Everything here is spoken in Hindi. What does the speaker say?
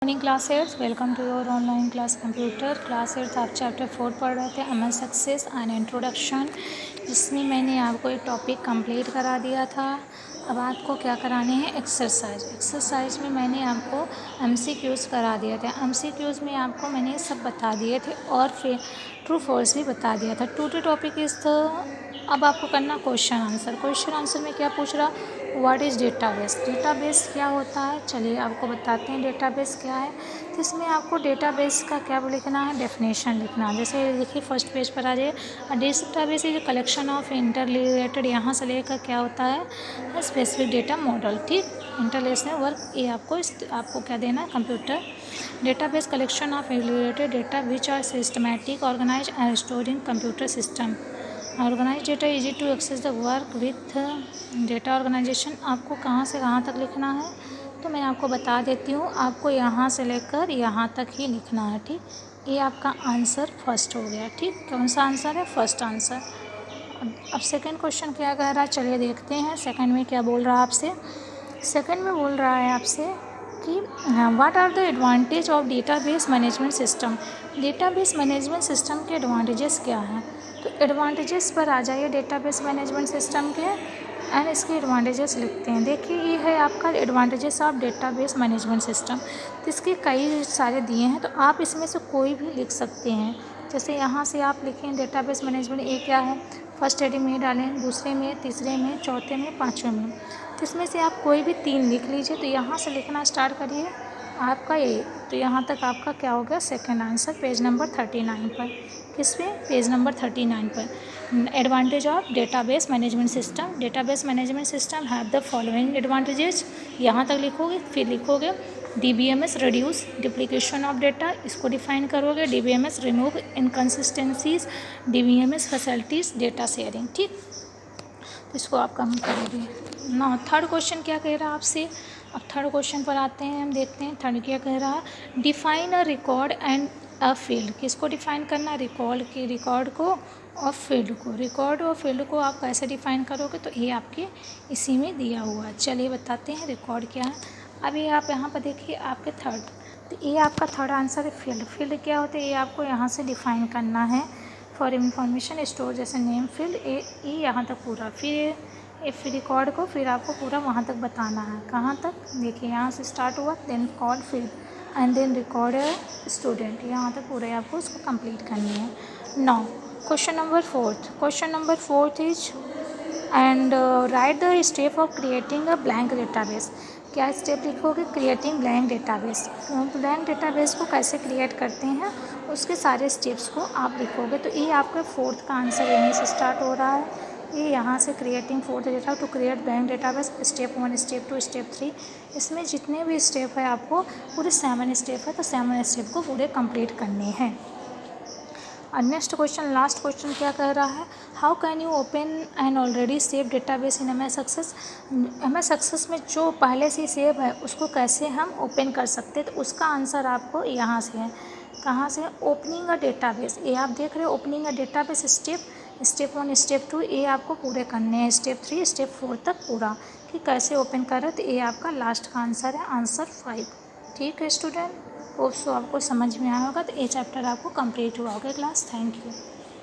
Morning class 8 welcome to your online class computer class 8 आप चैप्टर 4 पढ़ रहे थे MS सक्सेस एंड इंट्रोडक्शन, जिसमें मैंने आपको एक टॉपिक कंप्लीट करा दिया था। अब आपको क्या कराने हैं, एक्सरसाइज में मैंने आपको MCQs करा दिया था। MCQs में आपको मैंने सब बता दिए थे और फिर ट्रू फॉल्स भी बता दिया था। टू टॉपिक इस था। अब आपको करना क्वेश्चन आंसर में क्या पूछ रहा, व्हाट इज़ डेटाबेस क्या होता है। चलिए आपको बताते हैं डेटाबेस क्या है। तो इसमें आपको डेटाबेस का क्या लिखना है, डेफिनेशन लिखना है। जैसे देखिए फर्स्ट पेज पर आ जाइए, database is collection of inter related, यहाँ से लेकर क्या होता है स्पेसिफिक डेटा मॉडल, ठीक। इंटरलेशनल वर्क ये आपको क्या देना है, computer. Database collection of related data which are systematic organise and store in computer system. Organise data easy to access the work with data organisation. आपको कहाँ से कहाँ तक लिखना है, तो मैं आपको बता देती हूँ। आपको यहाँ से लेकर यहाँ तक ही लिखना है, ठीक। ये आपका आंसर फर्स्ट हो गया, ठीक। कौन सा आंसर है, फर्स्ट आंसर। अब सेकंड क्वेश्चन क्या कह रहा है, चलिए देखते हैं सेकंड में क्या बोल रहा है आपसे। सेकंड में बोल रहा है आपसे कि what are the advantage of database management system. Database management system के एडवांटेजेस क्या हैं, तो एडवांटेजेस पर आ जाइए डेटाबेस मैनेजमेंट सिस्टम के एंड इसके एडवांटेजेस लिखते हैं। देखिए ये है आपका advantages of database management system. तो इसके कई सारे दिए हैं, तो आप इसमें से कोई भी लिख सकते हैं। जैसे यहाँ से आप लिखें डेटाबेस मैनेजमेंट, ए क्या है, फर्स्ट हेडिंग में डालें, दूसरे में, तीसरे में, चौथे में, पाँचवें में। तो इसमें से आप कोई भी 3 लिख लीजिए। तो यहाँ से लिखना स्टार्ट करिए आपका ये, तो यहाँ तक आपका क्या हो गया, सेकंड आंसर पेज नंबर 39 पर। किस पे, पेज नंबर 39 पर। Advantage of database management system. Database management system have the following advantages, यहाँ तक लिखोगे। फिर लिखोगे DBMS reduce duplication of data, इसको डिफाइन करोगे। DBMS remove inconsistencies, DBMS facilities data sharing, ठीक। तो इसको आप कम करोगे ना। थर्ड क्वेश्चन क्या कह रहा है आपसे। अब थर्ड क्वेश्चन पर आते हैं, हम देखते हैं थर्ड क्या कह रहा है। Define a record and a field. किसको डिफाइन करना, रिकॉर्ड को और फील्ड को। रिकॉर्ड और फील्ड को आप कैसे डिफाइन करोगे, तो ये आपके इसी में दिया हुआ है। चलिए बताते हैं रिकॉर्ड क्या है। अभी आप यहाँ पर देखिए आपके थर्ड, तो ये आपका थर्ड आंसर है फील्ड। फील्ड क्या होता है, ये आपको यहाँ से डिफाइन करना है। फॉर इंफॉर्मेशन स्टोर, जैसे नेम फील्ड, ये यहाँ तक पूरा। फिर रिकॉर्ड को फिर आपको पूरा वहाँ तक बताना है। कहाँ तक, देखिए यहाँ से स्टार्ट हुआ, then call field and then record student, यहाँ तक पूरे आपको उसको कंप्लीट करनी है। Now question number fourth is and write the step of creating a blank database. क्या स्टेप लिखोगे, creating blank database. Blank database को कैसे क्रिएट करते हैं, उसके सारे स्टेप्स को आप लिखोगे। तो ये आपका फोर्थ का आंसर यहीं से स्टार्ट हो रहा है। ये यहाँ से creating fourth data to create blank database, step 1, step 2, step 3। इसमें जितने भी स्टेप है आपको पूरे 7 स्टेप है, तो 7 स्टेप को पूरे कंप्लीट करने हैं। और नेक्स्ट क्वेश्चन, लास्ट क्वेश्चन क्या कह रहा है, how can you open an already save database in MS Access. MS Access में जो पहले से सेव है उसको कैसे हम ओपन कर सकते हैं, तो उसका आंसर आपको यहाँ से है। कहाँ से, ओपनिंग अ डेटाबेस। ये आप देख रहे हो opening a database step 1, step 2 ये आपको पूरे करने हैं। स्टेप 3, स्टेप 4 तक पूरा कि कैसे ओपन कर रहे, तो ये आपका लास्ट का आंसर है, आंसर 5। ठीक है स्टूडेंट, होप सो आपको समझ में आया होगा। तो ये चैप्टर आपको कंप्लीट हुआ होगा क्लास। Thank you.